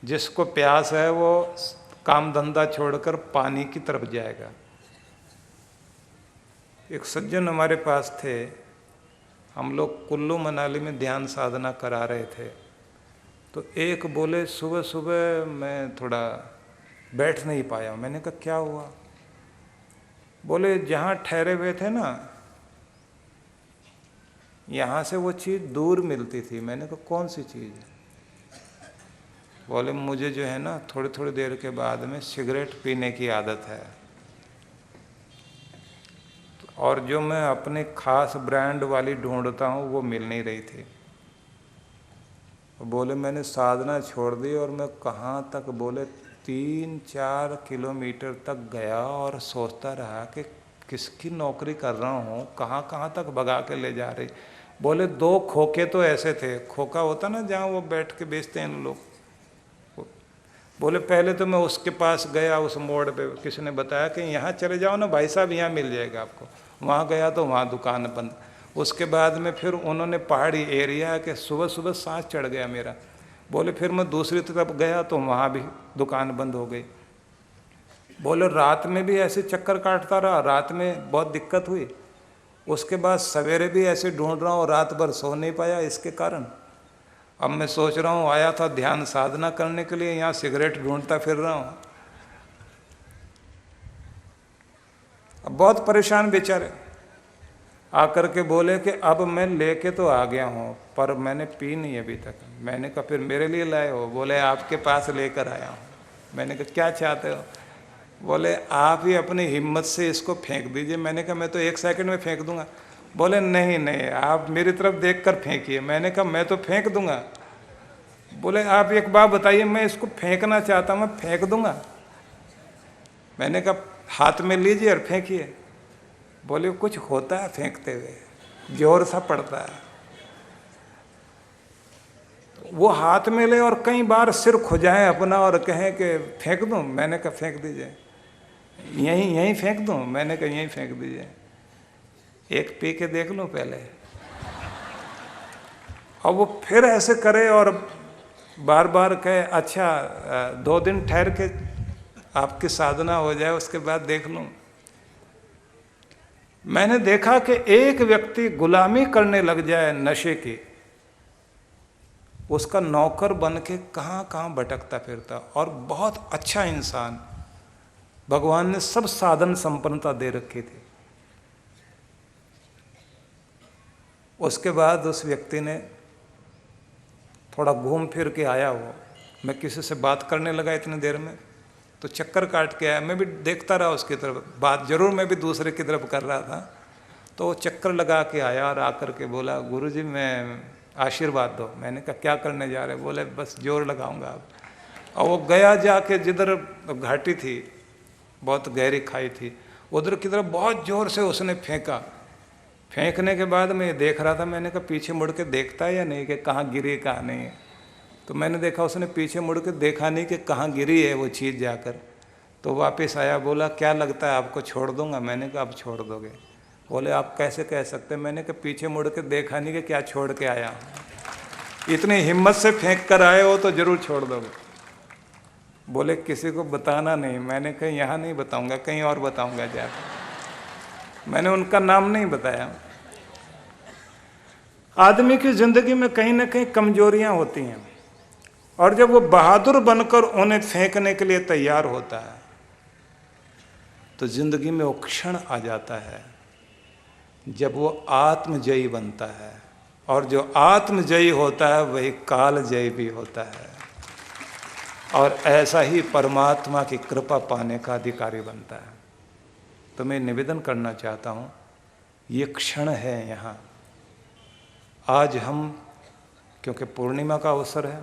जिसको प्यास है वो काम धंधा छोड़कर पानी की तरफ जाएगा। एक सज्जन हमारे पास थे, हम लोग कुल्लू मनाली में ध्यान साधना करा रहे थे, तो एक बोले सुबह सुबह मैं थोड़ा बैठ नहीं पाया। मैंने कहा क्या हुआ? बोले जहाँ ठहरे हुए थे ना, यहाँ से वो चीज़ दूर मिलती थी। मैंने कहा कौन सी चीज़? बोले मुझे जो है ना थोड़ी थोड़ी देर के बाद में सिगरेट पीने की आदत है, और जो मैं अपने खास ब्रांड वाली ढूंढता हूँ वो मिल नहीं रही थी। बोले मैंने साधना छोड़ दी और मैं कहाँ तक, बोले 3-4 किलोमीटर तक गया और सोचता रहा कि किसकी नौकरी कर रहा हूँ, कहाँ कहाँ तक भगा के ले जा रही। बोले 2 खोखे तो ऐसे थे, खोखा होता ना जहाँ वो बैठ के बेचते हैं लोग। बोले पहले तो मैं उसके पास गया, उस मोड़ पे किसी ने बताया कि यहाँ चले जाओ ना भाई साहब, यहाँ मिल जाएगा आपको। वहाँ गया तो वहाँ दुकान बंद। उसके बाद में फिर उन्होंने पहाड़ी एरिया के सुबह सुबह सांस चढ़ गया मेरा। बोले फिर मैं दूसरी तरफ गया तो वहाँ भी दुकान बंद हो गई। बोले रात में भी ऐसे चक्कर काटता रहा, रात में बहुत दिक्कत हुई। उसके बाद सवेरे भी ऐसे ढूंढ रहा हूँ, रात भर सो नहीं पाया इसके कारण। अब मैं सोच रहा हूँ, आया था ध्यान साधना करने के लिए, यहाँ सिगरेट ढूंढता फिर रहा हूँ। अब बहुत परेशान बेचारे आकर के बोले कि अब मैं लेके तो आ गया हूँ पर मैंने पी नहीं अभी तक। मैंने कहा फिर मेरे लिए लाए हो? बोले आपके पास लेकर आया हूँ। मैंने कहा क्या चाहते हो? बोले आप ही अपनी हिम्मत से इसको फेंक दीजिए। मैंने कहा मैं तो 1 सेकंड में फेंक दूंगा। बोले नहीं नहीं, आप मेरी तरफ देखकर फेंकिए। मैंने कहा मैं तो फेंक दूंगा। बोले आप एक बात बताइए, मैं इसको फेंकना चाहता हूँ, मैं फेंक दूंगा। मैंने कहा हाथ में लीजिए और फेंकिए। बोले कुछ होता है फेंकते हुए, जोर सा पड़ता है। वो हाथ में ले और कई बार सिर खुजाएं अपना और कहें कि फेंक दूं। मैंने कहा फेंक दीजिए। यहीं फेंक दूं? मैंने कहा यहीं फेंक दीजिए। एक पी के देख लो पहले। और वो फिर ऐसे करे और बार बार कहे अच्छा 2 दिन ठहर के आपकी साधना हो जाए उसके बाद देख लूं। मैंने देखा कि एक व्यक्ति गुलामी करने लग जाए नशे की, उसका नौकर बन के कहाँ कहाँ भटकता फिरता। और बहुत अच्छा इंसान, भगवान ने सब साधन संपन्नता दे रखी थी। उसके बाद उस व्यक्ति ने थोड़ा घूम फिर के आया। वो मैं किसी से बात करने लगा इतनी देर में, तो चक्कर काट के आया। मैं भी देखता रहा उसकी तरफ, बात जरूर मैं भी दूसरे की तरफ कर रहा था। तो वो चक्कर लगा के आया और आकर के बोला गुरुजी मैं आशीर्वाद दो। मैंने कहा क्या करने जा रहे? बोले बस जोर लगाऊंगा अब। और वो गया जाके जिधर घाटी थी, बहुत गहरी खाई थी, उधर की तरफ बहुत जोर से उसने फेंका। फेंकने के बाद मैं देख रहा था, मैंने कहा पीछे मुड़ के देखता है या नहीं कि कहाँ गिरी कहाँ नहीं है। तो मैंने देखा उसने पीछे मुड़ के देखा नहीं कि कहाँ गिरी है वो चीज़ जाकर। तो वापस आया, बोला क्या लगता है आपको छोड़ दूंगा? मैंने कहा आप छोड़ दोगे? बोले आप कैसे कह सकते? मैंने कहा पीछे मुड़ के देखा नहीं कि क्या छोड़ के आया हूँ। इतनी हिम्मत से फेंक कर आए हो तो जरूर छोड़ दोगे। बोले किसी को बताना नहीं। मैंने कहा यहाँ नहीं बताऊंगा, कहीं और बताऊंगा जाकर। मैंने उनका नाम नहीं बताया। आदमी की जिंदगी में कहीं ना कहीं कमजोरियां होती हैं, और जब वो बहादुर बनकर उन्हें फेंकने के लिए तैयार होता है तो जिंदगी में वो क्षण आ जाता है जब वो आत्मजयी बनता है। और जो आत्मजयी होता है वही कालजयी भी होता है, और ऐसा ही परमात्मा की कृपा पाने का अधिकारी बनता है। तो मैं निवेदन करना चाहता हूँ, ये क्षण है यहाँ। आज हम, क्योंकि पूर्णिमा का अवसर है,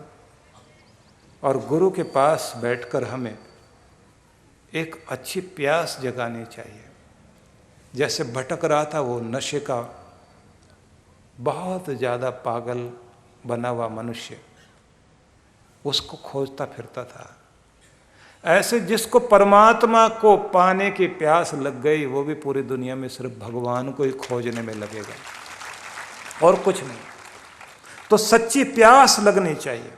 और गुरु के पास बैठकर हमें एक अच्छी प्यास जगानी चाहिए। जैसे भटक रहा था वो नशे का बहुत ज़्यादा पागल बना हुआ मनुष्य, उसको खोजता फिरता था। ऐसे जिसको परमात्मा को पाने की प्यास लग गई, वो भी पूरी दुनिया में सिर्फ भगवान को ही खोजने में लगेगा और कुछ नहीं। तो सच्ची प्यास लगनी चाहिए।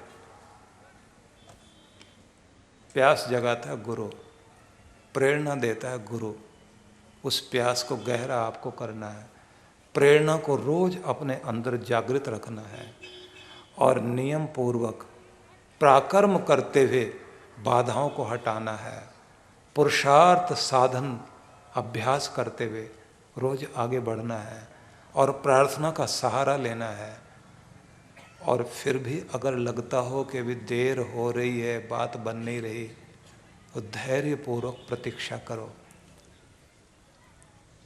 प्यास जगाता है गुरु, प्रेरणा देता है गुरु। उस प्यास को गहरा आपको करना है। प्रेरणा को रोज अपने अंदर जागृत रखना है, और नियम पूर्वक पराक्रम करते हुए बाधाओं को हटाना है। पुरुषार्थ साधन अभ्यास करते हुए रोज आगे बढ़ना है, और प्रार्थना का सहारा लेना है। और फिर भी अगर लगता हो कि अभी देर हो रही है, बात बन नहीं रही, तो धैर्यपूर्वक प्रतीक्षा करो।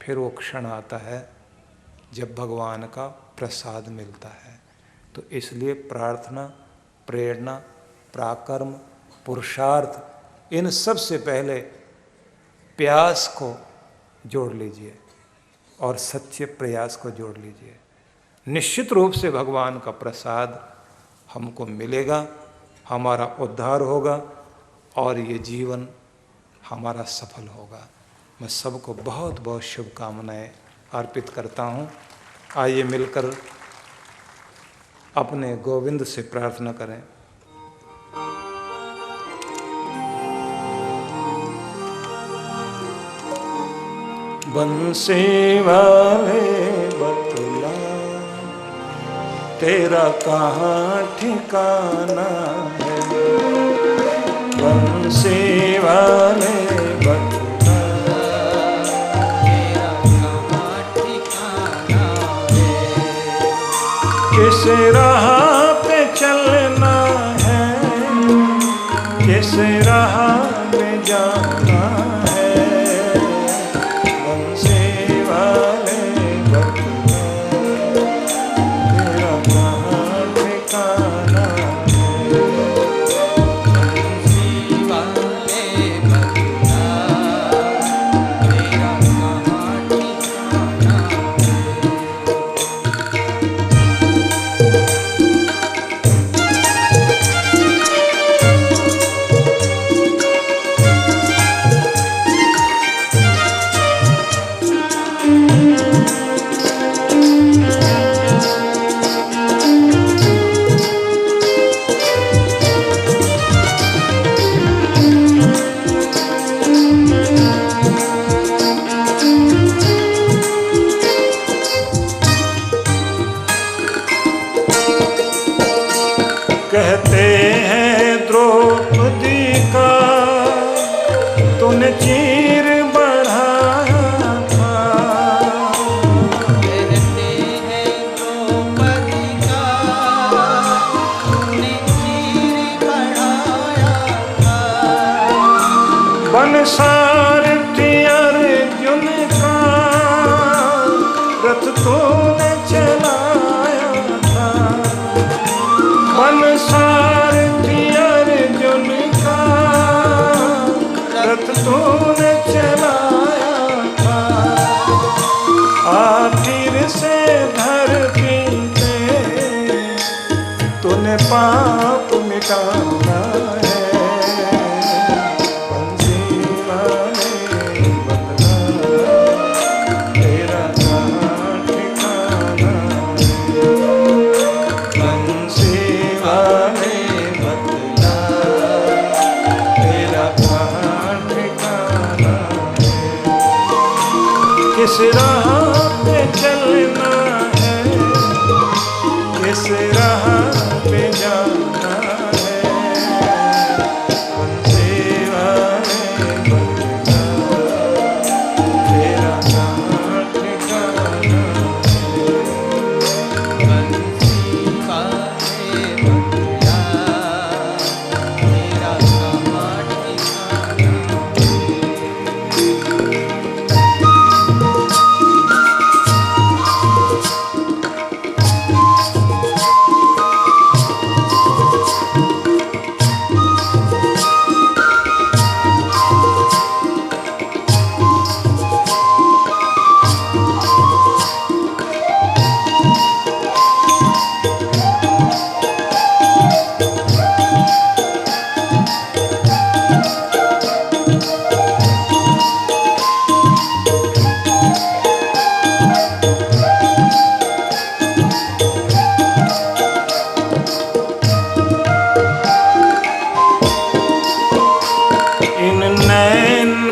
फिर वो क्षण आता है जब भगवान का प्रसाद मिलता है। तो इसलिए प्रार्थना, प्रेरणा, पराक्रम, पुरुषार्थ, इन सब से पहले प्यास को जोड़ लीजिए और सच्चे प्रयास को जोड़ लीजिए। निश्चित रूप से भगवान का प्रसाद हमको मिलेगा, हमारा उद्धार होगा, और ये जीवन हमारा सफल होगा। मैं सबको बहुत बहुत शुभकामनाएं अर्पित करता हूँ। आइए मिलकर अपने गोविंद से प्रार्थना करें। बंसी वाले बतला तेरा कहाँ ठिकाना है, बंसी वाले बतला किस राह पे चलना है, किस राह में जाना है, बंसी वाले बतला तेरा कहाँ ठिकाना है, बंसी वाले बतला कहते हैं द्रौपदी का तूने चीर बढ़ाया था। कहते हैं द्रौपदी का तूने चीर बढ़ाया था। बन सारथी अर्जुन का रथ तूने चलाया था। बन सारथी अर्जुन का रथ तूने चलाया था। आखिर से धरती पे तूने पाप मिटाना है। किस राह पे चलना है, किस राह पे जाना है। हमसे वाले बंदा तेरा कहाँ ठिकाना है। बंसी वाले बंदा तेरा कहाँ ठिकाना।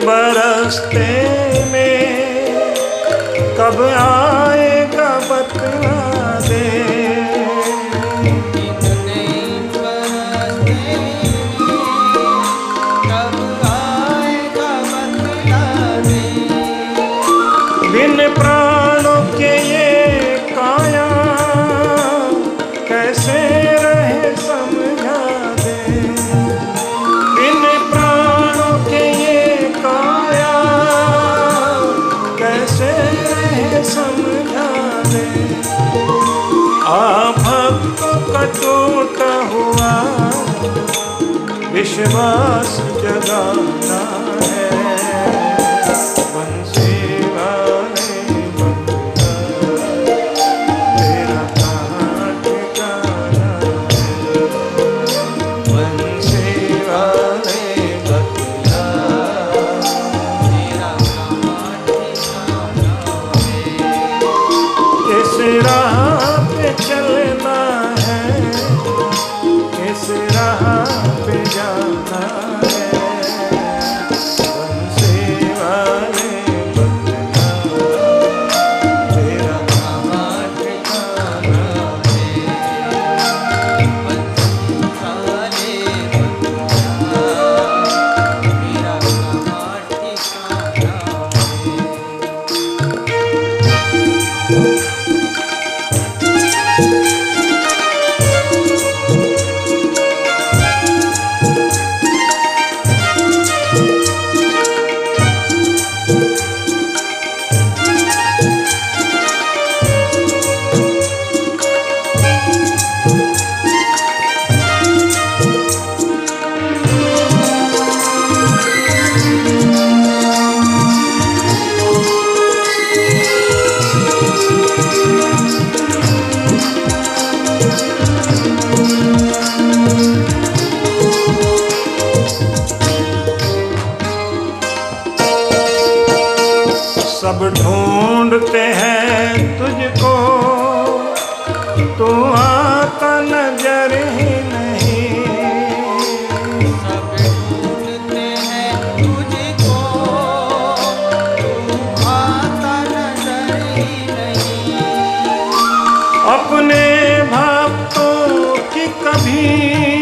बरसते में कब आएगा बतला दे। कब आएगा बतला दे। बिन प्राणों के ये काया कैसे रहे समझा दे। बिन प्राणों के ये काया कैसे रहे समझा दे। भक्त का टूटा हुआ विश्वास जगाना है। बंसी वाले बंदा तेरा कहाँ ठिकाना है। बंसी वाले बंदा तेरा कहाँ ठिकाना है। किस राह पे चलना है, किस राह पे जाना है। रे